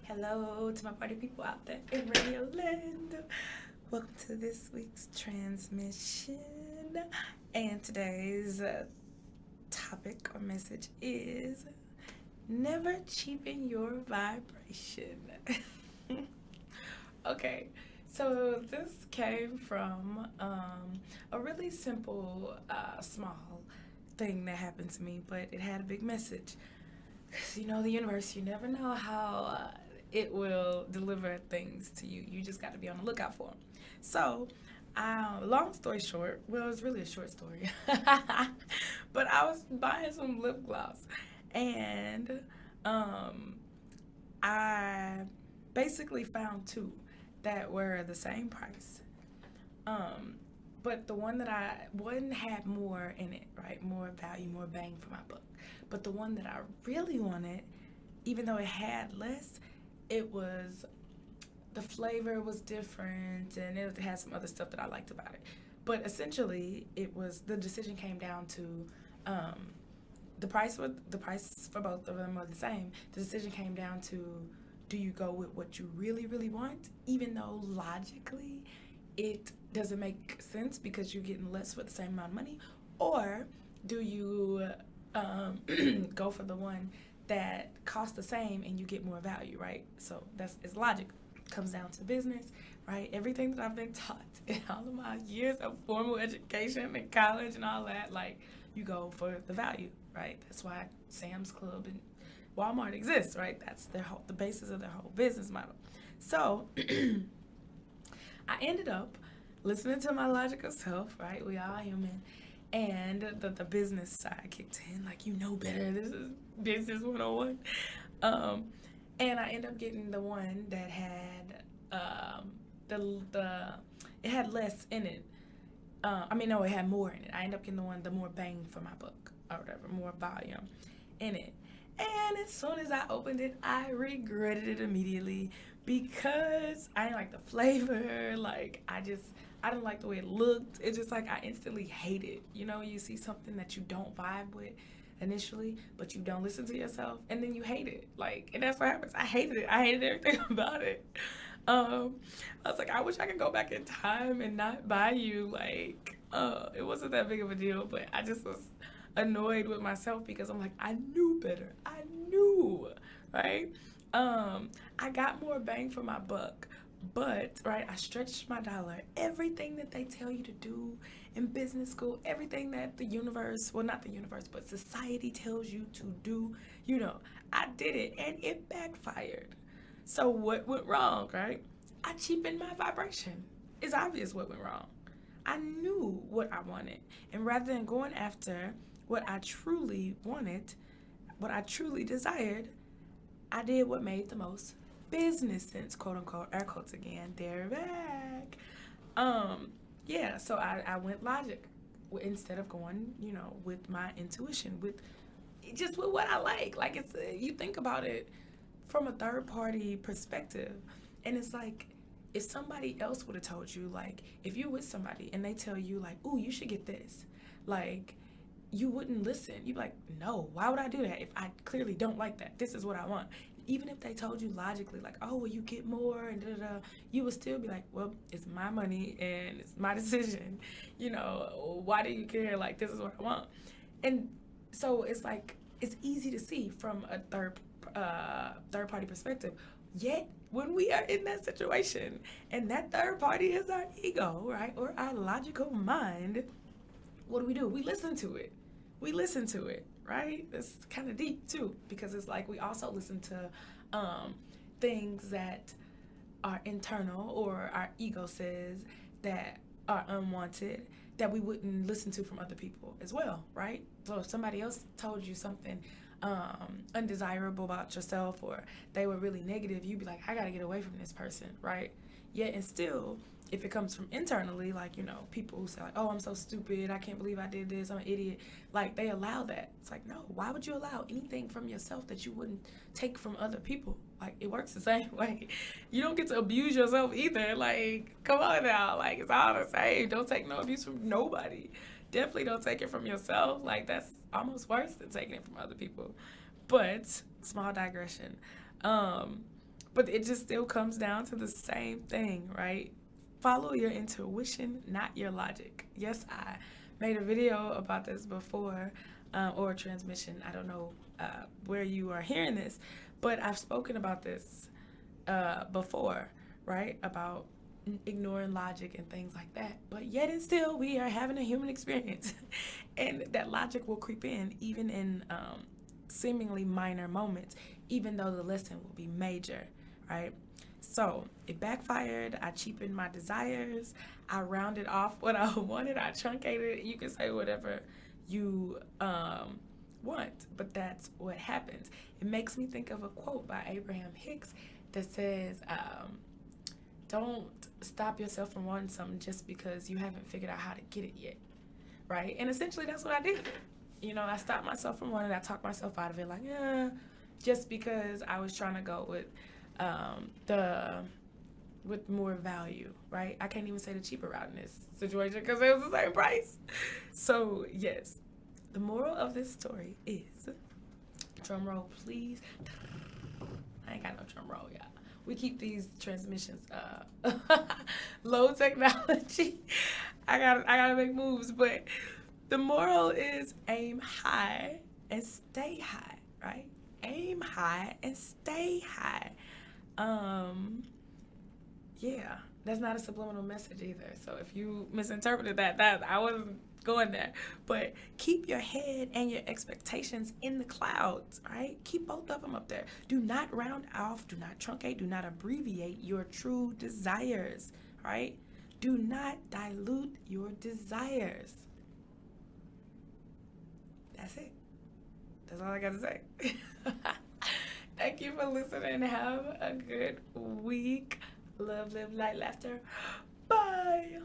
Hello to my party people out there in Radio Land. Welcome to this week's transmission. And today's topic or message is never cheapen your vibration. Okay, so this came from a really simple, small thing that happened to me, but it had a big message. Because the universe, you never know how it will deliver things to you. You just got to be on the lookout for them. So, long story short, well, it's really a short story. But I was buying some lip gloss, and I basically found two that were the same price. Um, but the one had more in it, right? More value, more bang for my buck. But the one that I really wanted, even though it had less, it was the flavor was different and it had some other stuff that I liked about it. But essentially, it was the decision came down to um, the price for both of them are the same. The decision came down to, do you go with what you really really want, even though logically it doesn't make sense because you're getting less for the same amount of money, or do you um, go for the one that costs the same and you get more value, right? So that's it's logic. Comes down to business, right? Everything that I've been taught in all of my years of formal education and college and all that, like, you go for the value, right? That's why Sam's Club and Walmart exists, right? That's the basis of their whole business model. So I ended up listening to my logical self, right? We all human. And the business side kicked in, like, better. This is business 101. Um, and I ended up getting the one that had the it had less in it. No, it had more in it. I ended up getting the more bang for my buck or whatever, more volume in it. And as soon as I opened it, I regretted it immediately because I didn't like the flavor. Like, I didn't like the way it looked. It's just like I instantly hate it. You see something that you don't vibe with initially, but you don't listen to yourself, and then you hate it. Like, and that's what happens. I hated it. I hated everything about it. Um, I was like, I wish I could go back in time and not buy you. Like, it wasn't that big of a deal, but I just was annoyed with myself because I'm like, I knew better. I knew, right? I got more bang for my buck, but right, I stretched my dollar. Everything that they tell you to do in business school, everything that the universe, well, not the universe, but society tells you to do, I did it and it backfired. So what went wrong, right? I cheapened my vibration. It's obvious what went wrong. I knew what I wanted. And rather than going after what I truly wanted, what I truly desired, I did what made the most business sense, quote unquote, air quotes again, they're back. Yeah, so I went logic instead of going, with my intuition, with what I like. Like, you think about it from a third party perspective, and it's like, if somebody else would have told you, like, if you're with somebody and they tell you, like, ooh, you should get this, like, you wouldn't listen. You'd be like, no, why would I do that if I clearly don't like that? This is what I want. Even if they told you logically, like, oh, well, you get more and da da da, you would still be like, well, it's my money and it's my decision. Why do you care? Like, this is what I want. And so it's like, it's easy to see from a third party perspective. Yet, when we are in that situation and that third party is our ego, right, or our logical mind, what do? We listen to it. We listen to it, right? It's kind of deep too, because it's like we also listen to things that are internal or our ego says that are unwanted that we wouldn't listen to from other people as well, right? So if somebody else told you something undesirable about yourself, or they were really negative, you'd be like, I gotta get away from this person, right? Yet and still, if it comes from internally, like, people who say, like, oh, I'm so stupid, I can't believe I did this, I'm an idiot, like, they allow that. It's like, no, why would you allow anything from yourself that you wouldn't take from other people? Like, it works the same way. You don't get to abuse yourself either. Like, come on now. Like, it's all the same. Don't take no abuse from nobody. Definitely don't take it from yourself. Like, that's almost worse than taking it from other people. But, small digression. Um, But it just still comes down to the same thing, right? Follow your intuition, not your logic. Yes, I made a video about this before, or a transmission. I don't know where you are hearing this, but I've spoken about this before, right? About ignoring logic and things like that. But yet and still, we are having a human experience. And that logic will creep in, even in seemingly minor moments, even though the lesson will be major, right? So it backfired. I cheapened my desires. I rounded off what I wanted. I truncated it. You can say whatever you want, but that's what happens. It makes me think of a quote by Abraham Hicks that says, don't stop yourself from wanting something just because you haven't figured out how to get it yet, right? And essentially that's what I did. You know, I stopped myself from wanting it. I talked myself out of it, like, just because I was trying to go with with more value, right? I can't even say the cheaper route in this situation because it was the same price. So yes, the moral of this story is, drum roll please. I ain't got no drum roll, y'all. We keep these transmissions low technology. I gotta make moves, but the moral is aim high and stay high, right? Aim high and stay high. Yeah, that's not a subliminal message either. So if you misinterpreted that I wasn't going there. But keep your head and your expectations in the clouds, right? Keep both of them up there. Do not round off, do not truncate, do not abbreviate your true desires, right? Do not dilute your desires. That's it. That's all I got to say. Thank you for listening. Have a good week. Love, live, light, laughter. Bye.